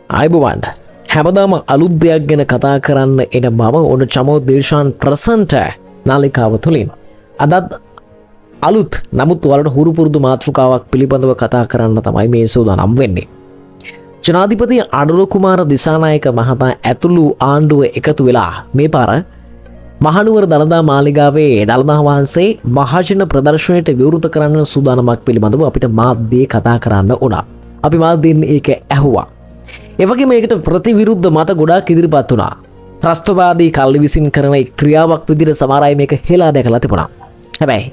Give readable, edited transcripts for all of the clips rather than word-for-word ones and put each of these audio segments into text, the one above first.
අයිබුවන් හැමදාම අලුත් දෙයක් ගැන කතා කරන්න එන බව ඔන්න චමෝ දේශාන් ප්‍රසන්ට නාලිකාව තුළින් අදත් අලුත් නමුත් වලට හුරුපුරුදු මාතෘකාවක් පිළිබඳව කතා කරන්න තමයි මේ සූදානම් වෙන්නේ. ජනාධිපති අනුර කුමාර දිසානායක මහතා ඇතුළු ආණ්ඩුව එකතු වෙලා මේ පාර මහනුවර දළදා මාලිගාවේ දළදා වහන්සේ මහජන ප්‍රදර්ශනයට විවෘත කරන්න සූදානමක් පිළිබඳව අපිට මාධ්‍යයේ කතා කරන්න වුණා. අපි මාධ්‍යයෙන් ඒක ඇහුවා. එවගේ මේකට ප්‍රතිවිරුද්ධ මත ගොඩාක් ඉදිරිපත් වුණා. ත්‍රස්තවාදී කල්ලි විසින් කරන ක්‍රියාවක් විදිහට සමහර අය මේක හෙලා දැකලා තිබුණා. හැබැයි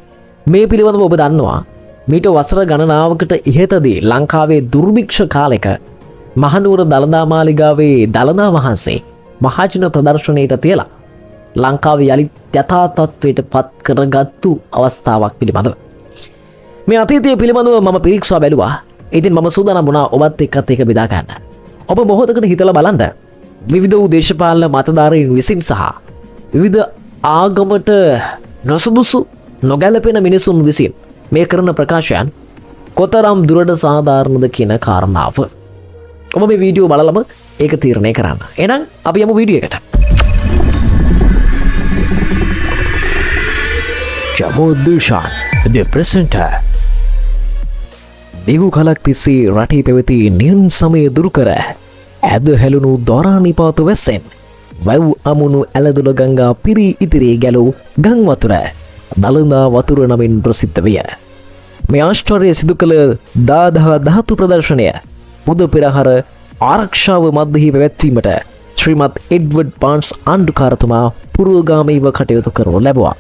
මේ පිළිබඳව ඔබ දන්නවා මීට වසර ගණනාවකට ඉහතදී ලංකාවේ දුර්භික්ෂ කාලෙක මහනුවර දළදා මාලිගාවේ දළදා වහන්සේ මහජන ප්‍රදර්ශනයට තියලා ලංකාවේ යළිත් යථා තත්ත්වයට පත් කරගත්තු අවස්ථාවක් පිළිබඳව මේ අතීතය පිළිබඳව මම පිරික්සා බැලුවා. ඉතින් මම සූදානම් වුණා ඔබත් එක්කත් ඒක බෙදා ගන්න. ඔබ මොහොතකට හිතලා බලන්න විවිධ වූ දේශපාලන මතධාරීන් විසින් සහ විවිධ ආගමට නොසුදුසු නොගැලපෙන මිනිසුන් විසින් මේ කරන ප්‍රකාශයන් කොතරම් දුරට සාධාරණද කියන කාරණාව ඔබ මේ වීඩියෝ බලලම ඒක තීරණය කරන්න. එහෙනම් අපි යමු වීඩියෝ එකට. චමෝ දේශාන් the presenter දිගු කලක් තිස්සේ රටේ පැවති නියන් සමය දුරු කර ඇද හැලුණු දොරානිපාත වැස්සෙන් වැව් අමුණු ඇලදුල ගංගා පිරී ඉදිරියේ ගැලූ ගං වතුර දළදා වතුර නමින් ප්‍රසිද්ධ විය. මේ ආශ්චර්ය සිදු කළ දාදා ධාතු ප්‍රදර්ශනය පුද පෙරහර ආරක්ෂාව මධ්‍යහි පැවැත්වීමට ශ්‍රීමත් එඩ්වඩ් පාන්ස් ආණ්ඩුකාරතුමා පුරෝගාමීව කටයුතු කරනු ලැබුවා.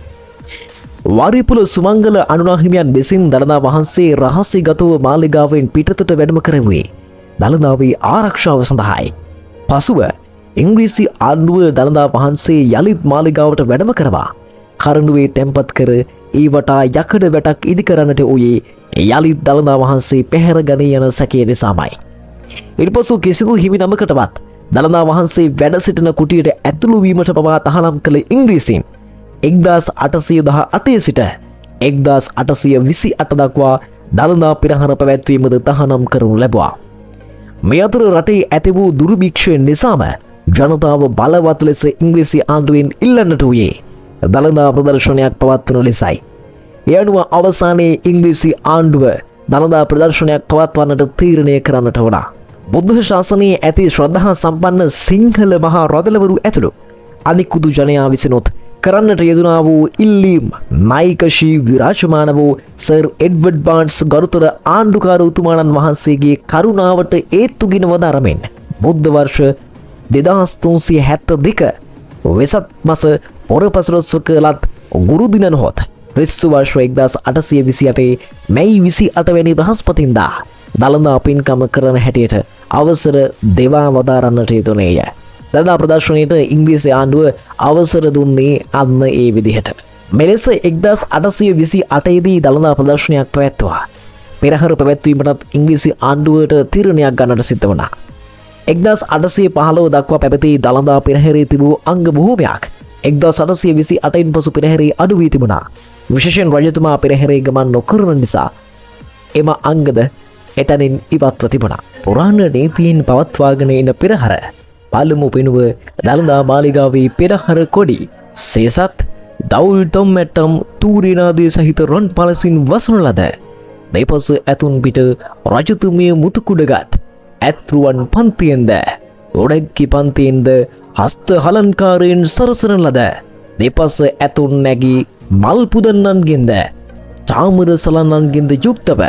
වාරිපුල සුමංගල අනුනාහිමියන් විසින් දළදා වහන්සේ රහසිගතව මාලිගාවෙන් පිටතට වැඩම කරවුවේ දළදාවේ ආරක්ෂාව සඳහායි. පසුව ඉංග්‍රීසි ආණ්ඩුව දළදා වහන්සේ යළිත් මාලිගාවට වැඩම කරවා කරඬුවේ තැන්පත් කර ඒ වටා යකඩ වැටක් ඉදි කරන්නට වූයේ යළිත් දළදා වහන්සේ පැහැර ගනී යන සැකය නිසාමයි. ඉන්පසු කිසිදු හිමි නමකටවත් දළදා වහන්සේ වැඩ සිටින කුටියට ඇතුළු වීමට පවා තහනම් කළ ඉංග්‍රීසීන් 1818 සිට 1828 දක්වා දළදා පෙරහර පැවැත්වීමද තහනම් කරනු ලැබුවා. මේ අතර රටේ ඇති වූ දුර්භික්ෂය නිසාම ජනතාව බලවත් ලෙස ඉංග්‍රීසි ආණ්ඩුවෙන් ඉල්ලන්නට වූයේ දළදා ප්‍රදර්ශනයක් පවත්වන ලෙසයි. ඒ අනුව අවසානයේ ඉංග්‍රීසි ආණ්ඩුව දළදා ප්‍රදර්ශනයක් පවත්වන්නට තීරණය කරන්නට වුණා. බුද්ධ ශාසනයේ ඇති ශ්‍රද්ධා සම්පන්න සිංහල මහා රදලවරු ඇතුළු අනිකුදු ජනයා විසිනුත් කරන්නට යෙදුනා වූ ඉල්ලීම් නායිකශී විරාජමාන වූ සර් එඩ්වඩ් බාන්ස් ගරුතර ආණ්ඩුකාර උතුමාණන් වහන්සේගේ කරුණාවට ඒත්තුගෙන වදාරමින් බුද්ධ වර්ෂ 2372 වෙසක් මස පොරපසළොස්වක ලත් ගුරු දින නොහොත් ක්‍රිස්තු වර්ෂ 1828 මැයි 28 වැනි බ්‍රහස්පතින්දා දළදා පින්කම කරන හැටියට අවසර දෙවා වදාරන්නට යෙදුනේය. දළදා ප්‍රදර්ශනයට ඉංග්‍රීසි ආණ්ඩුව අවසර දුන්නේ අන්න ඒ විදිහට. මෙලෙස 1828 දී දළදා ප්‍රදර්ශනයක් පැවැත්වුවා. පෙරහර පැවැත්වීමටත් ඉංග්‍රීසි ආණ්ඩුවට තීරණයක් ගන්නට සිද්ධ වුණා. 1815 දක්වා පැවති දළදා පෙරහැරේ තිබූ අංග බොහෝමයක් 1828 පසු පෙරහැරේ අඩු වී තිබුණා. විශේෂයෙන් රජතුමා පෙරහැරේ ගමන් නොකරන නිසා එම අංගද එතනින් ඉවත්ව තිබුණා. පුරාණ නීතියෙන් පවත්වාගෙන එන පෙරහර පළමු පිනුව දළදා මාලිගාවේ පෙරහර කොඩි සේසත් දවුල් තොම්මැට්ටම් තූරිනාදී සහිත රොන් පලසින් වසන ලද දෙපස ඇතුන් පිට රජතුමිය මුතුකුඩගත් ඇත්රුවන් පන්තියෙන්ද ඔඩැක්කි පන්තියෙන්ද හස්ත හලන්කාරයෙන් සරසන ලද දෙපස ඇතුන් නැගී මල් පුදන්නන්ගෙන්ද චාමර සලන්නන්ගෙන්ද යුක්තව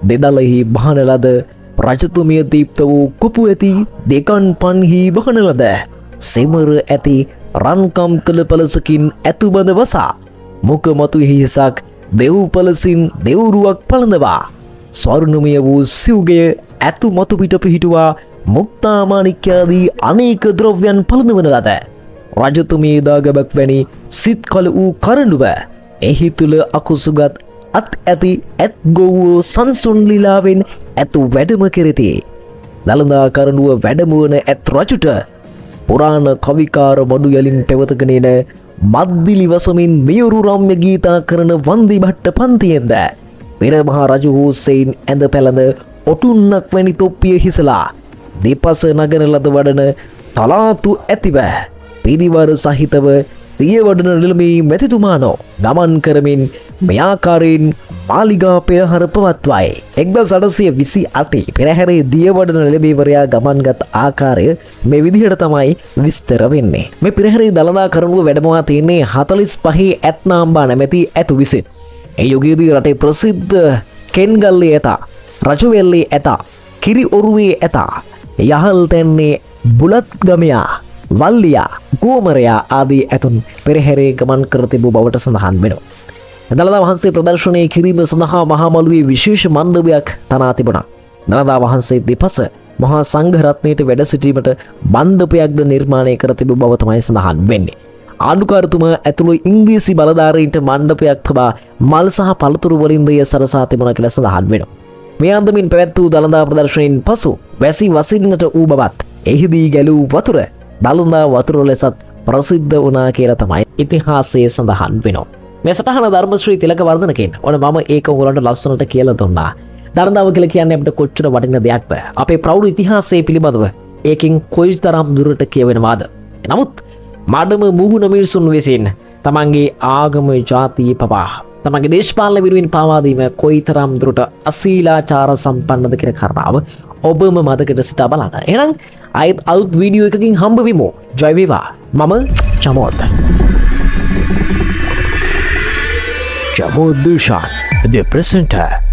දෙදලෙහි බහන ලද රජතුමිය දීප්ත වූ කුපු ඇති දෙකන් පන්හි බහන ලද සෙමර ඇති රන්කම් කළ පලසකින් ඇතුබඳ වසා මුක මතු හිසක් දෙව් පලසින් දෙවුරුවක් පළඳවා ස්වර්ණමය වූ සිව්ගය ඇතු මතු පිට පිහිටුවා මුක්තාමානික්‍යාදී අනේක ද්‍රව්‍යයන් පළඳවන ලද රජතුමිය දාගබක් වැනි සිත් කළ වූ කරඬුව එහි තුළ අකුසුගත් අත් ඇති ඇත් ගොව්වෝ සංසුන් ලීලාවෙන් ඇතු වැඩම කෙරෙති. දළදා කරඬුව වැඩමුවන ඇත් රජුට පුරාණ කවිකාර මඩු යලින් පැවතගෙන එන මද්දිලි වසමින් මියුරු රම්‍ය ගීතා කරන වන්දි භට්ට පන්තියෙන්ද පෙර මහා රජු වූ සෙයින් ඇඳ පැළඳ ඔටුන්නක් වැනි තොප්පිය හිසලා දෙපස නගන ලද වඩන තලාතු ඇතිව පිරිවර සහිතව දියවඩන නිලමේ මැතිතුමානෝ ගමන් කරමින් මේ ආකාරයෙන් මාලිගා පෙරහර පවත්වයි. 1828 පෙරහැරේ දියවඩන නිලමේවරයා ගමන්ගත් ආකාරය මේ විදිහට තමයි විස්තර වෙන්නේ. මේ පෙරහැරේ දළදා කරඬුව වැඩමවා තියන්නේ 45 ඇත්නාම්බා නැමැති ඇතු විසින්. ඒ යුගයේදී රටේ ප්‍රසිද්ධ කෙන්ගල්ලේ ඇතා, රජවෙල්ලේ ඇතා, කිරි ඔරුවේ ඇතා, යහල් තැන්නේ බුලත් ගමයා, වල්ලියා, ගෝමරයා ආදී ඇතුන් පෙරහැරේ ගමන් කර තිබූ බවට සඳහන් වෙනවා. දළදා වහන්සේ ප්‍රදර්ශනය කිරීම සඳහා මහා මළුවේ විශේෂ මණ්ඩපයක් තනා තිබුණා. දළදා වහන්සේ දෙපස මහා සංඝ රත්නයට වැඩ සිටීමට මණ්ඩපයක්ද නිර්මාණය කර තිබූ බව තමයි සඳහන් වෙන්නේ. ආණ්ඩුකාරතුමා ඇතුළු ඉංග්‍රීසි බලධාරීන්ට මණ්ඩපයක් තබා මල් සහ පළතුරු වලින් දෙය සරසා තිබුණා කියලා සඳහන් වෙනවා. මේ අන්දමින් පැවැත් වූ දළදා ප්‍රදර්ශනයෙන් පසු වැසි වසින්නට වූ බවත් එහිදී ගැලූ වතුර දළදා වතුර ලෙසත් ප්‍රසිද්ධ වුණා කියලා තමයි ඉතිහාසයේ සඳහන් වෙනවා. මේ සටහන ධර්මශ්‍රී තිලකවර්ධනකින් ඔන්න මම ඒක උගලන්ට ලස්සනට කියලා දුන්නා. දළදාව කියලා කියන්නේ අපිට කොච්චර වටින දෙයක්ද? අපේ ප්‍රෞಢ ඉතිහාසයේ පිළිබඳව ඒකෙන් කොයිතරම් දුරට කියවෙනවාද? නමුත් මාඩම මුහුණ මිනිසුන් විසින් තමන්ගේ ආගම ජාතිය පවා තමන්ගේ දේශපාලන විරුවින් පාවාදීම කොයිතරම් දුරට අශීලාචාර සම්පන්නද කියන කාරණාව ඔබම මතකයට සිතා බලන්න. එහෙනම් ආයෙත් අලුත් වීඩියෝ එකකින් හම්බ වෙමු. ජය වේවා. මම Chamoth. Jamod Dushan, the presenter.